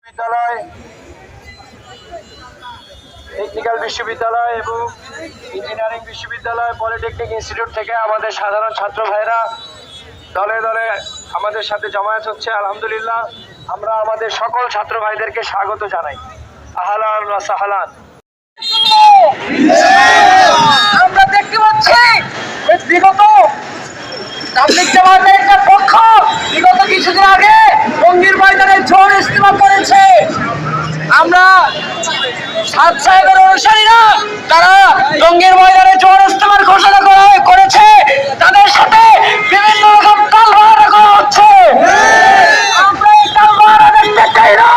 বিদ্যালয়, টেকনিক্যাল বিশ্ববিদ্যালয় এবং ইঞ্জিনিয়ারিং বিশ্ববিদ্যালয়, পলিটেকনিক ইনস্টিটিউট থেকে আমাদের সাধারণ ছাত্র ভাইরা দলে দলে আমাদের সাথে জমায়েত হচ্ছে। আলহামদুলিল্লাহ, আমরা আমাদের সকল ছাত্র ভাইদেরকে স্বাগত জানাই। আহলান ওয়া সাহলান। আমরা দেখতে পাচ্ছি বিগত তাবলীগ জামাতের একটা পক্ষ বিগত কিছুদিন আগে টঙ্গীর ময়দানে ঝড় ইস্তেমা করেছে। আমরা সাদ সাহেবের অনুসারীরা তারা টঙ্গীর ময়দানে ঝড় ইস্তেমার ঘোষণা করেছে, তাদের সাথে বিভিন্ন রকম তালবাহানা করা হচ্ছে। আমরা এই তালবাহানা দেখতে চাই না।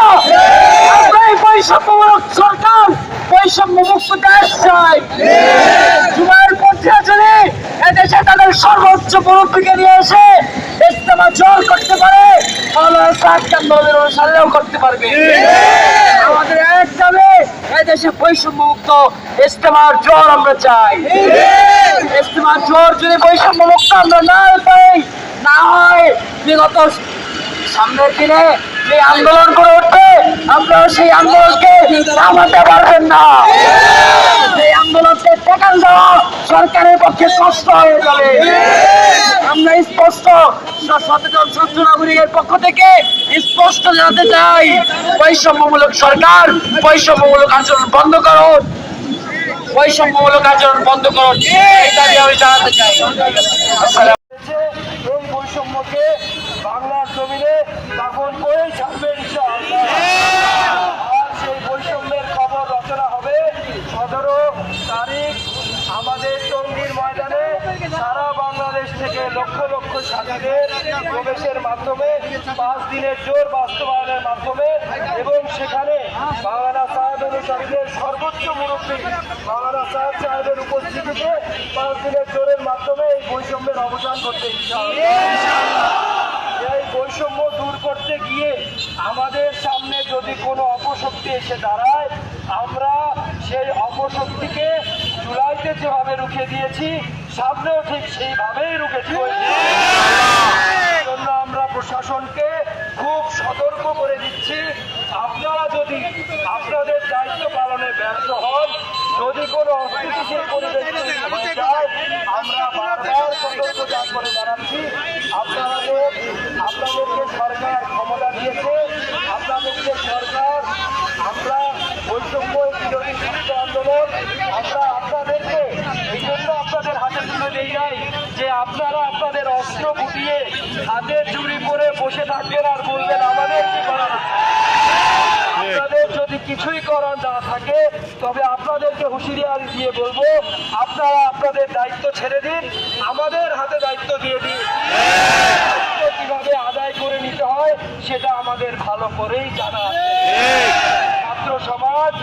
আমরা এই বৈষম্যমূলক সরকার, বৈষম্য মুক্ত দেশ চাই। জুমার পথে এদেশে তাদের সর্বোচ্চ মুরব্বীকে নিয়ে এসে ইস্তেমা জোর করতে পারে, আন্দোলনের অনুসারেও করতে পারবে। আমাদের এক দাবি, এদেশে বৈষম্য মুক্ত ইস্তেমার জোর আমরা চাই। ইস্তেমার জোর যদি বৈষম্য মুক্ত আমরা না পাই, না হয় বিগত সামনের দিনে যে আন্দোলন করে উঠবে, আমরা সেই আন্দোলনকে থামাতে পারবেন না। এই আন্দোলনকে ঠেকান দেওয়া সরকারের পক্ষে কষ্ট হয়ে যাবে। আমরা স্পষ্ট সচেতন ছাত্র নাগরিকের পক্ষ থেকে স্পষ্ট জানাতে চাই, বৈষম্যমূলক সরকার বৈষম্যমূলক আচরণ বন্ধ করুন, বৈষম্যমূলক আচরণ বন্ধ করুন, এই দাবি আমি জানাতে চাই। এই বৈষম্যকে বাংলার জমিনে দাফন করেই ছাড়বে ইনশাআল্লাহ। আর সেই বৈষম্যের খবর রচনা হবে 17 তারিখ আমাদের টঙ্গীর ময়দানে। সারা বাংলাদেশ থেকে লক্ষ লক্ষ ছাত্রীদের প্রবেশের মাধ্যমে 5 দিনের জোর বাস্তবায়নের মাধ্যমে এবং সেখানে মাওলানা সাহেব অনুসারীদের সর্বোচ্চ মুরব্বী মাওলানা সাহেবের উপস্থিতিতে 5 দিনের জোরের মাধ্যমে এই বৈষম্যের অবসান করতে এই বৈষম্য দূর করতে গিয়ে আমাদের সামনে যদি কোনো অপশক্তি এসে দাঁড়ায়, আমরা সেই অপশক্তিকে জুলাইতে যেভাবে রুখে দিয়েছি, সামনেও ঠিক সেইভাবেই রুখে দিয়েছি। জন্য আমরা প্রশাসনকে খুব সতর্ক করে দিচ্ছি, আপনারা যদি আপনাদের দায়িত্ব পালনে ব্যর্থ হন, যদি কোনো অস্থিতিশীল পরিবেশ তৈরি হয়ে যায়, আমরা বারবার সতর্কতা করে জানাচ্ছি, আপনাদেরকে সরকার ক্ষমতা দিয়েছে, আপনাদেরকে সরকার, আমরা বৈষম্য বিরোধী ছাত্র আন্দোলন, আমরা আপনাদেরকে এই জন্য আপনাদের হাতে তুলে দিয়ে যাই যে আপনারা আপনাদের অস্ত্র গুটিয়ে হাতে চুরি করে বসে থাকবেন আর বলবেন আমাদের কি করার। আপনাদের যদি কিছুই করার না থাকে, তবে আপনাদেরকে হুঁশিয়ারি দিয়ে বলবো, আপনারা আপনাদের দায়িত্ব ছেড়ে দিন, আমাদের হাতে দায়িত্ব দিয়ে দিন। কিভাবে আদায় করে নিতে হয় সেটা আমাদের ভালো করেই জানা আছে। ছাত্র সমাজ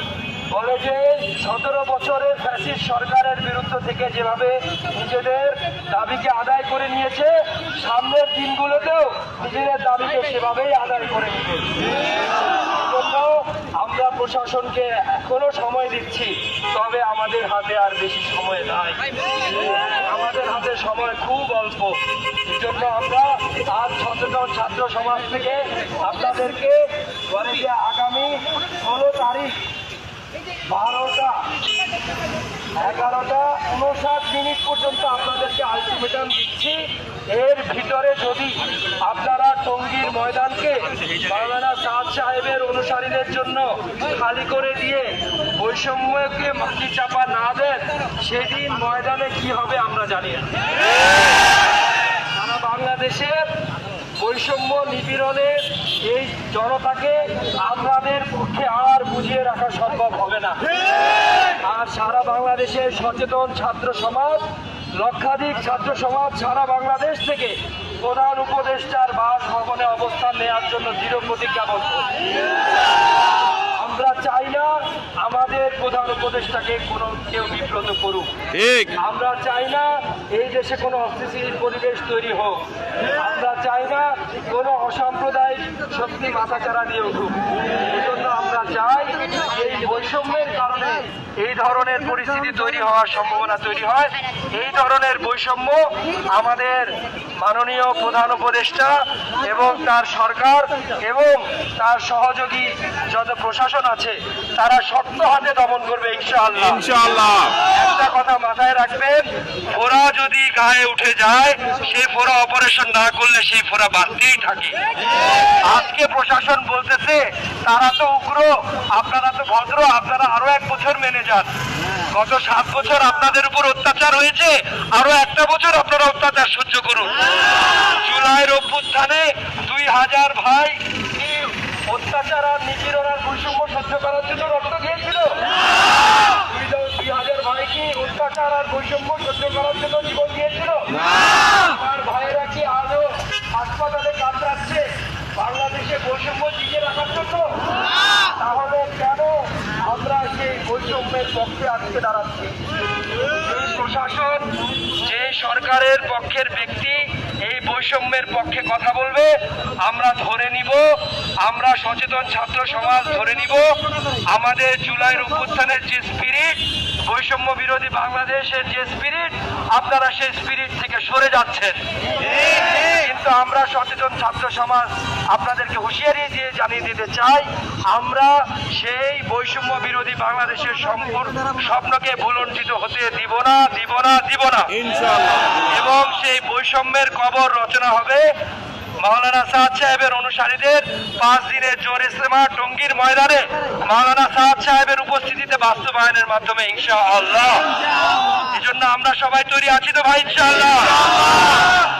বলে যে 17 বছরের ফ্যাসিস্ট সরকারের বিরুদ্ধে থেকে যেভাবে নিজেদের দাবিকে আদায় করে নিয়েছে, সামনের দিনগুলোতেও নিজেদের দাবিকে সেভাবেই আদায় করে নেবে। জন্য আমরা প্রশাসনকে এখনো সময় দিচ্ছি, তবে আমাদের হাতে আর বেশি সময় নাই, আমাদের হাতে সময় খুব অল্প। এই জন্য আমরা আজ সচেতন ছাত্র সমাজ থেকে আপনাদেরকে বলে যে আগামী 16 তারিখ 12টা 11:59 পর্যন্ত আপনাদেরকে আলটিমেটাম দিচ্ছি। এর ভিতরে যদি আপনারা টঙ্গীর ময়দানকে মাওলানা সাদ সাহেবের অনুসারীদের জন্য খালি করে দিয়ে বৈষম্যকে মাটি চাপা না দেন, সেদিন ময়দানে কি হবে আমরা জানি না। সারা বাংলাদেশের বৈষম্য নিপীড়নের এই জনতাকে আমাদের পক্ষে আর বুঝিয়ে রাখা সম্ভব হবে না। আর সারা বাংলাদেশের সচেতন ছাত্র সমাজ, লক্ষাধিক ছাত্র সমাজ সারা বাংলাদেশ থেকে প্রধান উপদেষ্টার বাসভবনে অবস্থান নেওয়ার জন্য দৃঢ় প্রতিজ্ঞাবদ্ধ। আমরা চাই না আমাদের প্রধান উপদেষ্টাকে কোনো কেউ বিব্রত করুক, আমরা চাই না এই দেশে কোনো অস্থিতিশীল পরিবেশ তৈরি হোক, আমরা চাই না কোনো অসাম্প্রদায়িক শক্তি মাথাচাড়া দিয়ে উঠুক। এই জন্য আমরা চাই এই বৈষম্যের কারণে এই ধরনের পরিস্থিতি তৈরি হওয়ার সম্ভাবনা তৈরি হয়। এই ধরনের বৈষম্য আমাদের মাননীয় প্রধান উপদেষ্টা এবং তার সরকার এবং তার সহযোগী যত প্রশাসন আছে তারা শক্ত হাতে দমন করবে ইনশাআল্লাহ। ইনশাআল্লাহ। একটা কথা মাথায় রাখবেন, ফোড়া যদি গায়ে উঠে যায় সেই ফোড়া অপারেশন না করলে সেই ফোড়া বাড়তেই থাকে। আজকে প্রশাসন বলতেছে তারা তো উগ্র, আপনারা তো ভদ্র, আপনারা আরো 1 বছর মেনে যান। গত 7 বছর আপনাদের উপর অত্যাচার হয়েছে, আরো 1টা বছর আপনারা অত্যাচার সহ্য করুন। জুলাইয়ের অভ্যুত্থানে 2000 ভাই কি অত্যাচার আর নিপীড়ন আর বৈষম্য সহ্য করার জন্য রক্ত দিয়েছিল? 2000 ভাই কি অত্যাচার আর বৈষম্য সহ্য করার জন্য জীবন দিয়েছিল? আমার ভাইয়েরা কি আজও হাসপাতালে কাতরাচ্ছে বাংলাদেশে বৈষম্য টিকে রাখার জন্য? তাহলে কেন আমরা সেই বৈষম্যের পক্ষে আজকে দাঁড়াচ্ছি? এই প্রশাসন, যে সরকারের পক্ষের ব্যক্তি এই বৈষম্যের পক্ষে কথা বলবে আমরা ধরে নিব, আমরা সচেতন ছাত্র সমাজ ধরে নিব। আমাদের জুলাইয়ের অভ্যুত্থানের যে স্পিরিট, বৈষম্য বিরোধী বাংলাদেশের যে স্পিরিট, আপনারা সেই স্পিরিট থেকে সরে যাচ্ছেন। কিন্তু আমরা সচেতন ছাত্র সমাজ আপনাদেরকে হুঁশিয়ারি দিয়ে জানিয়ে দিতে চাই, আমরা সেই বৈষম্য বিরোধী বাংলাদেশের স্বপ্নকে ভুলণ্ঠিত হতে দিব না, দিব না, দিব না ইনশাআল্লাহ। এবং সেই বৈষম্যের কবর রচনা হবে মাওলানা সাদ সাহেবের অনুসারীদের 5 দিনের জোর ইস্তেমা টঙ্গীর ময়দানে মাওলানা সাদ সাহেবের উপস্থিতিতে বাস্তবায়নের মাধ্যমে ইনশাআল্লাহ। এজন্য আমরা সবাই তৈরি আছি তো ভাই ইনশাআল্লাহ?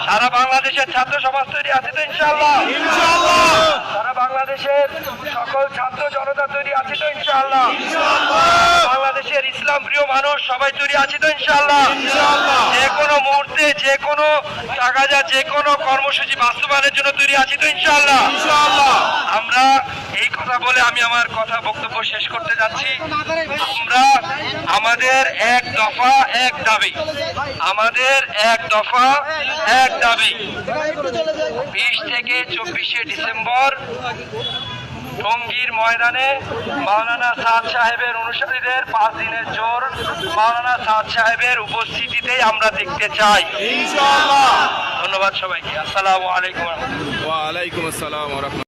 সারা বাংলাদেশের ছাত্র সমাজ তৈরি আছে তো ইনশাআল্লাহ? সারা বাংলাদেশের সকল ছাত্র জনতা তৈরি আছে তো ইনশাআল্লাহ? বাংলাদেশের ইসলাম প্রিয় মানুষ সবাই তৈরি আছে তো ইনশাআল্লাহ? যে কোনো মুহূর্তে যে কোনো টাকা যে কোনো কর্মসূচি বাস্তবায়নের জন্য তৈরি আছি তো ইনশাআল্লাহ? আমরা এই কথা বলে আমি আমার বক্তব্য শেষ করতে যাচ্ছি। আমরা আমাদের 1 দফা 1 দাবি, আমাদের 1 দফা 1 দাবি 20 থেকে 24শে ডিসেম্বর টঙ্গীর ময়দানে মাওলানা সাদ সাহেবের অনুসারীদের 5 দিনের জোর মাওলানা সাদ সাহেবের উপস্থিতিতেই আমরা দেখতে চাই ইনশাআল্লাহ। ধন্যবাদ সবাইকে। আসসালামু আলাইকুম। ওয়া আলাইকুম আসসালাম ওয়া রাহমাতুল্লাহ।